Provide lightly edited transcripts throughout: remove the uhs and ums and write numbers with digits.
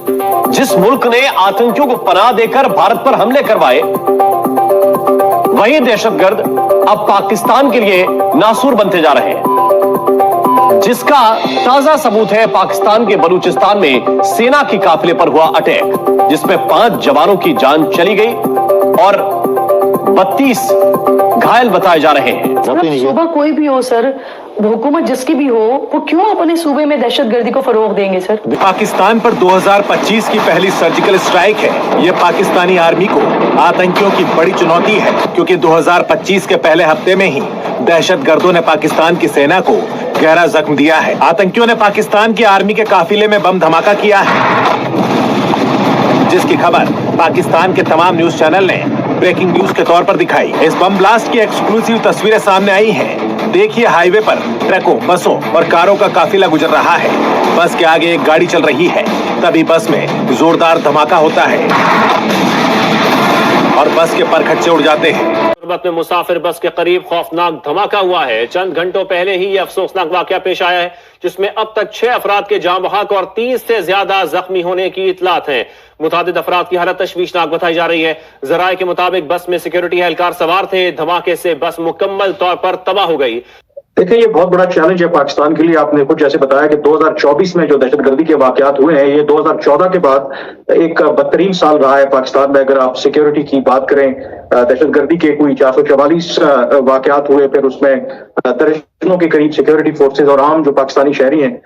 जिस मुल्क ने आतंकियों को पनाह देकर भारत पर हमले करवाए, वही दहशतगर्द अब पाकिस्तान के लिए नासूर बनते जा रहे हैं, जिसका ताजा सबूत है पाकिस्तान के बलूचिस्तान में सेना की काफिले पर हुआ अटैक, जिसमें 5 जवानों की जान चली गई और 32 घायल बताए जा रहे हैं। सूबा कोई भी हो सर, हुकूमत जिसकी भी हो, वो क्यों अपने सूबे में दहशतगर्दी को फरोग देंगे सर? पाकिस्तान पर 2025 की पहली सर्जिकल स्ट्राइक है। ये पाकिस्तानी आर्मी को आतंकियों की बड़ी चुनौती है, क्योंकि 2025 के पहले हफ्ते में ही दहशतगर्दों ने पाकिस्तान की सेना को गहरा जख्म दिया है। आतंकियों ने पाकिस्तान की आर्मी के काफिले में बम धमाका किया है, जिसकी खबर पाकिस्तान के तमाम न्यूज चैनल ने ब्रेकिंग न्यूज के तौर पर दिखाई। इस बम ब्लास्ट की एक्सक्लूसिव तस्वीरें सामने आई हैं। देखिए, हाईवे पर ट्रकों, बसों और कारों का काफिला गुजर रहा है। बस के आगे एक गाड़ी चल रही है, तभी बस में जोरदार धमाका होता है और बस के परखच्चे उड़ जाते हैं। में मुसाफिर बस के करीब खौफनाक धमाका हुआ है। चंद घंटों पहले ही यह अफसोसनाक वाकया पेश आया है, जिसमें अब तक 6 अफराद के जान बहक और 30 से ज्यादा जख्मी होने की इतलात है। मुतादिद अफराद की हालत तशवीशनाक बताई जा रही है। जराये के मुताबिक बस में सिक्योरिटी एहलकार सवार थे। धमाके से बस मुकम्मल तौर पर तबाह हो गई। देखिए, ये बहुत बड़ा चैलेंज है पाकिस्तान के लिए। आपने कुछ जैसे बताया कि 2024 में जो दहशतगर्दी के वाकयात हुए हैं, ये 2014 के बाद एक बदतरीन साल रहा है पाकिस्तान में। अगर आप सिक्योरिटी की बात करें, दहशतगर्दी के कोई 444 वाकयात हुए, फिर उसमें दर्जनों के करीब सिक्योरिटी फोर्सेज और आम जो पाकिस्तानी शहरी हैं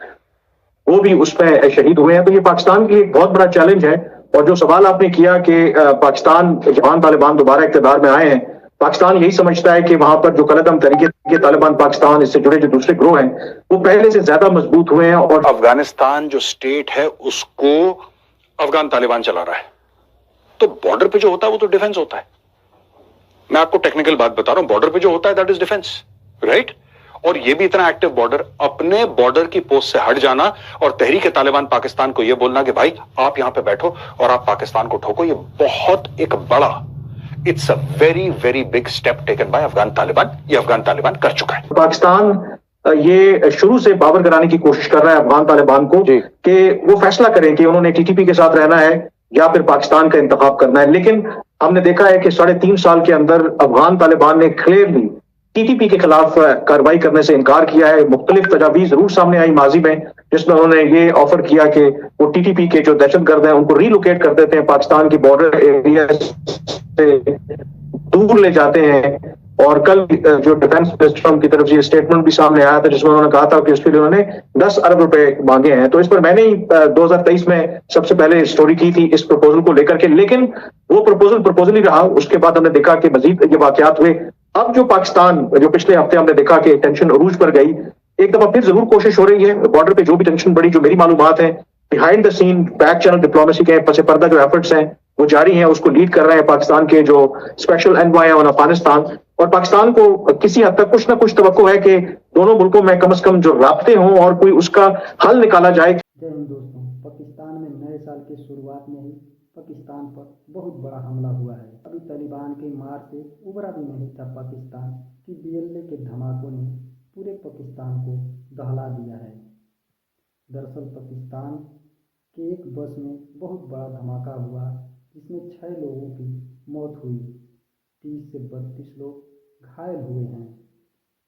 वो भी उसमें शहीद हुए हैं। तो ये पाकिस्तान के लिए एक बहुत बड़ा चैलेंज है। और जो सवाल आपने किया कि पाकिस्तान जवान तालिबान दोबारा इक़्तिदार में आए हैं, पाकिस्तान यही समझता है कि वहां पर जो कलदम तरीके के तालिबान पाकिस्तान, इससे जुड़े जो दूसरे ग्रोह हैं, वो पहले से ज्यादा मजबूत हुए हैं। और अफगानिस्तान जो स्टेट है उसको अफगान तालिबान चला रहा है, तो बॉर्डर पे जो होता है वो तो डिफेंस होता है। मैं आपको टेक्निकल बात बता रहा हूं, बॉर्डर पे जो होता है दैट इज डिफेंस, राइट? और ये भी इतना एक्टिव बॉर्डर, अपने बॉर्डर की पोस्ट से हट जाना और तहरीक तालिबान पाकिस्तान को यह बोलना कि भाई आप यहां पे बैठो और आप पाकिस्तान को ठोको, ये बहुत एक बड़ा, it's a very very big step taken by Afghan Taliban. ये अफगान तालिबान कर चुका है। पाकिस्तान ये शुरू से बावर कराने की कोशिश कर रहा है अफगान तालिबान को कि वो फैसला करें कि उन्होंने टीटीपी के साथ रहना है या फिर पाकिस्तान का इंतखाब करना है। लेकिन हमने देखा है कि 3.5 साल के अंदर अफगान तालिबान ने क्लियरली टीटीपी के खिलाफ कार्रवाई करने से इनकार किया है। मुख्तलिफ तजावीज जरूर सामने आई माजी में, जिसमें उन्होंने ये ऑफर किया कि वो टीटीपी के जो दहशतगर्द हैं उनको रिलोकेट कर देते हैं, पाकिस्तान की बॉर्डर एरिया से दूर ले जाते हैं। और कल जो डिफेंस मिनिस्टर की तरफ से स्टेटमेंट भी सामने आया था, जिसमें उन्होंने कहा था कि उसके लिए उन्होंने 10 अरब रुपए मांगे हैं। तो इस पर मैंने ही 2023 में सबसे पहले स्टोरी की थी इस प्रपोजल को लेकर के, लेकिन वो प्रपोजल ही रहा। उसके बाद हमने देखा कि मजीद ये वाकयात हुए। अब जो पाकिस्तान, जो पिछले हफ्ते हमने देखा कि टेंशन अरूज पर गई, एक दफा फिर जरूर कोशिश हो रही है बॉर्डर पे जो भी टेंशन बढ़ी, जो मेरी मालूमात है behind the scene back channel diplomacy के पसे पर्दा जो एफर्ट्स हैं वो जारी हैं। उसको लीड कर रहे हैं पाकिस्तान के जो स्पेशल एनवॉय ऑन अफगानिस्तान। और पाकिस्तान को किसी हद तक कुछ ना कुछ तवक्को है कि दोनों मुल्कों में कम से कम जो राब्ते हों और कोई उसका हल निकाला जाए। जय हिंद दोस्तों, पाकिस्तान में नए साल की शुरुआत में ही पाकिस्तान पर बहुत बड़ा हमला हुआ है। अभी तालिबान के मार से उबरा भी नहीं था पाकिस्तान कि बीएलए के धमाकों ने पूरे पाकिस्तान को दहला दिया है। दरअसल पाकिस्तान के एक बस में बहुत बड़ा धमाका हुआ, जिसमें 6 लोगों की मौत हुई, 30 से 32 लोग घायल हुए हैं।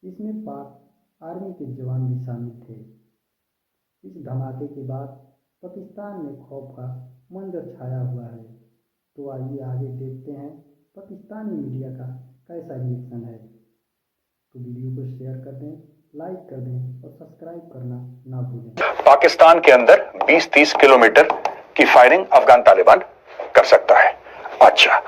इसमें पाक आर्मी के जवान भी शामिल थे। इस धमाके के बाद पाकिस्तान में खौफ का मंजर छाया हुआ है। तो आइए आगे देखते हैं पाकिस्तानी मीडिया का कैसा रिएक्शन है। तो वीडियो को शेयर कर दें, लाइक कर दें और सब्सक्राइब करना ना भूलें। पाकिस्तान के अंदर 20-30 किलोमीटर की फायरिंग अफगान तालिबान कर सकता है। अच्छा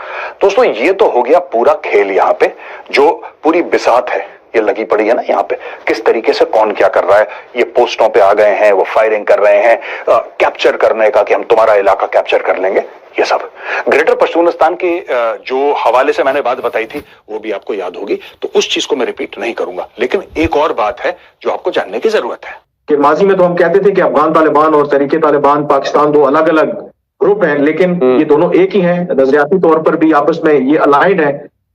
दोस्तों, ये तो हो गया पूरा खेल। यहाँ पे जो पूरी बिसात है ये लगी पड़ी है ना, यहाँ पे किस तरीके से कौन क्या कर रहा है। ये पोस्टों पे आ गए हैं, वो फायरिंग कर रहे हैं, कैप्चर करने का कि हम तुम्हारा इलाका कैप्चर कर लेंगे। ये सब ग्रेटर पश्तूनिस्तान के जो हवाले से मैंने बात बताई थी वो भी आपको याद होगी, तो उस चीज को मैं रिपीट नहीं करूंगा। लेकिन एक और बात है जो आपको जानने की जरूरत है कि माजी में तो हम कहते थे कि अफगान तालिबान और तहरीक तालिबान पाकिस्तान 2 अलग अलग ग्रुप हैं, लेकिन ये दोनों एक ही हैं। नजरियाती तौर पर भी आपस में ये अलाइंड है।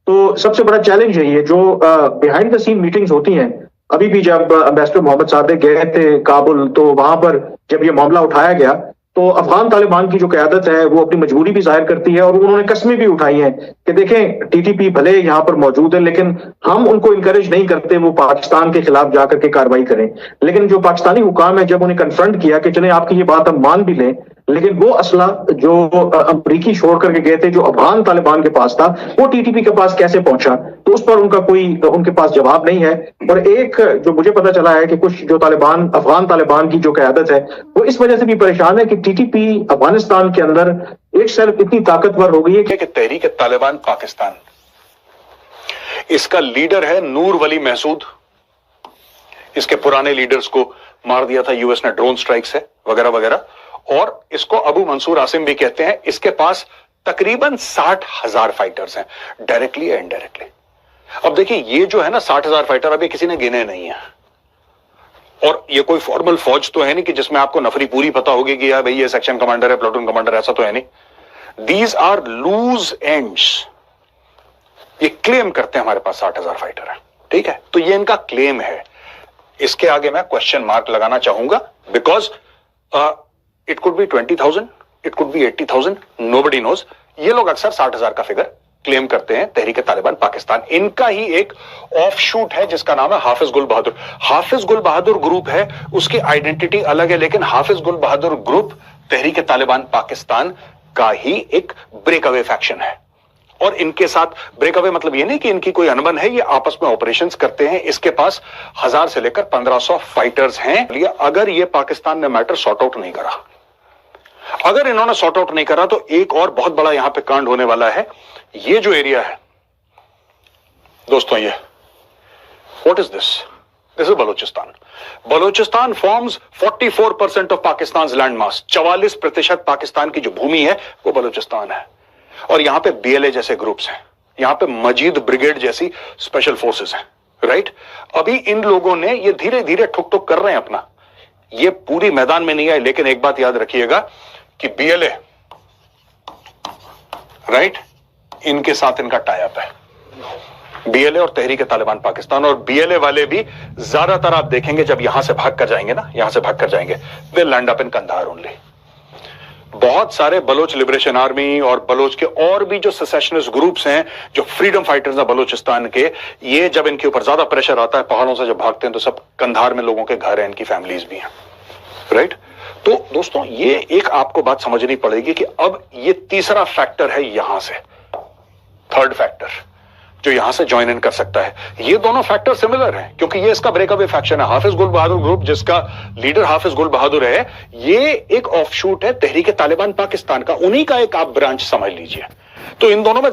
तो सबसे बड़ा चैलेंज है ये जो बिहाइंड द सीन मीटिंग्स होती हैं। अभी भी जब एम्बेसडर मोहम्मद सादिक गए थे काबुल, तो वहां पर जब ये मामला उठाया गया तो अफगान तालिबान की जो क़यादत है वो अपनी मजबूरी भी जाहिर करती है और उन्होंने कस्में भी उठाई हैं कि देखें टीटीपी भले यहाँ पर मौजूद है लेकिन हम उनको इनकरेज नहीं करते वो पाकिस्तान के खिलाफ जाकर के कार्रवाई करें। लेकिन जो पाकिस्तानी हुकाम है जब उन्हें कन्फ्रंट किया कि चले आपकी ये बात हम मान भी लें, लेकिन वो असला जो अमरीकी छोड़ करके गए थे जो अफगान तालिबान के पास था वो टीटीपी के पास कैसे पहुंचा, तो उस पर उनके पास जवाब नहीं है। और एक जो मुझे पता चला है कि कुछ जो अफगान तालिबान की जो क़यादत है वो इस वजह से भी परेशान है कि टीटीपी अफगानिस्तान के अंदर एक सिर्फ इतनी ताकतवर हो गई है कि तहरीक तालिबान पाकिस्तान, इसका लीडर है नूर वली महसूद। इसके पुराने लीडर्स को मार दिया था यूएस ने ड्रोन स्ट्राइक से वगैरह वगैरह, और इसको अबू मंसूर आसिम भी कहते हैं। इसके पास तकरीबन 60,000 फाइटर्स हैं, डायरेक्टली या इनडायरेक्टली। अब देखिए ये जो है ना 60,000 फाइटर अभी किसी ने गिने नहीं है, और ये कोई फॉर्मल फौज तो है नहीं कि जिसमें आपको नफरी पूरी पता होगी कि यार भाई ये सेक्शन कमांडर है, प्लाटून कमांडर, ऐसा तो है नहीं। These are loose ends. ये क्लेम करते हैं हमारे पास 60,000 फाइटर है, ठीक है, तो ये इनका क्लेम है। इसके आगे मैं क्वेश्चन मार्क लगाना चाहूंगा because it could be 20,000, it could be 80,000, nobody knows. ये लोग अक्सर 60,000 का फिगर क्लेम करते हैं तहरीक तालिबान पाकिस्तान। इनका ही एक ऑफशूट है जिसका नाम है हाफिज गुल बहादुर। हाफिज गुल बहादुर ग्रुप है, उसकी आइडेंटिटी अलग है, लेकिन हाफिज गुल बहादुर ग्रुप तहरीक तालिबान पाकिस्तान का ही एक ब्रेकअवे फैक्शन है। और इनके साथ ब्रेकअवे मतलब ये नहीं कि इनकी कोई अनबन है, ये आपस में ऑपरेशंस करते हैं। इसके पास 1000 से लेकर 1500 फाइटर्स हैं। अगर ये पाकिस्तान ने मैटर सॉर्ट आउट नहीं करा, अगर इन्होंने सॉर्ट आउट नहीं करा, तो एक और बहुत बड़ा यहां पे कांड होने वाला है। ये जो एरिया है दोस्तों, ये what is this? This is Balochistan. Balochistan forms 44% of Pakistan land mass. 44% Pakistan की जो भूमि है वो बलूचिस्तान है। और यहां पे बीएलए जैसे ग्रुप्स हैं, यहां पे मजीद ब्रिगेड जैसी स्पेशल फोर्सेस हैं, राइट। अभी इन लोगों ने ये धीरे धीरे ठुक ठुक कर रहे हैं अपना, ये पूरी मैदान में नहीं आए। लेकिन एक बात याद रखिएगा कि बीएलए, राइट, इनके साथ इनका टाई अप है, बीएलए और तहरीक तालिबान पाकिस्तान। और बीएलए वाले भी ज्यादातर आप देखेंगे जब यहां से भाग कर जाएंगे ना, यहां से भाग कर जाएंगे, they land up in Kandahar only. बहुत सारे बलोच लिबरेशन आर्मी और बलोच के और भी जो सेसेशनिस्ट ग्रुप्स हैं, जो फ्रीडम फाइटर्स हैं बलोचिस्तान के, ये जब इनके ऊपर ज्यादा प्रेशर आता है, पहाड़ों से जब भागते हैं, तो सब कंधार में लोगों के घर हैं, इनकी फैमिलीज भी हैं, राइट। तो दोस्तों ये एक आपको बात समझनी पड़ेगी कि अब ये तीसरा फैक्टर है यहां से, थर्ड फैक्टर जो यहां से ज्वाइन इन कर सकता है। ये दोनों फैक्टर सिमिलर हैं क्योंकि ये इसका ब्रेकअवे फैक्शन है। हाफिज गुल बहादुर ग्रुप जिसका लीडर हाफिज गुल बहादुर है, ये एक ऑफशूट है तहरीक तालिबान पाकिस्तान का, उन्हीं का एक आप ब्रांच समझ लीजिए। तो इन दोनों में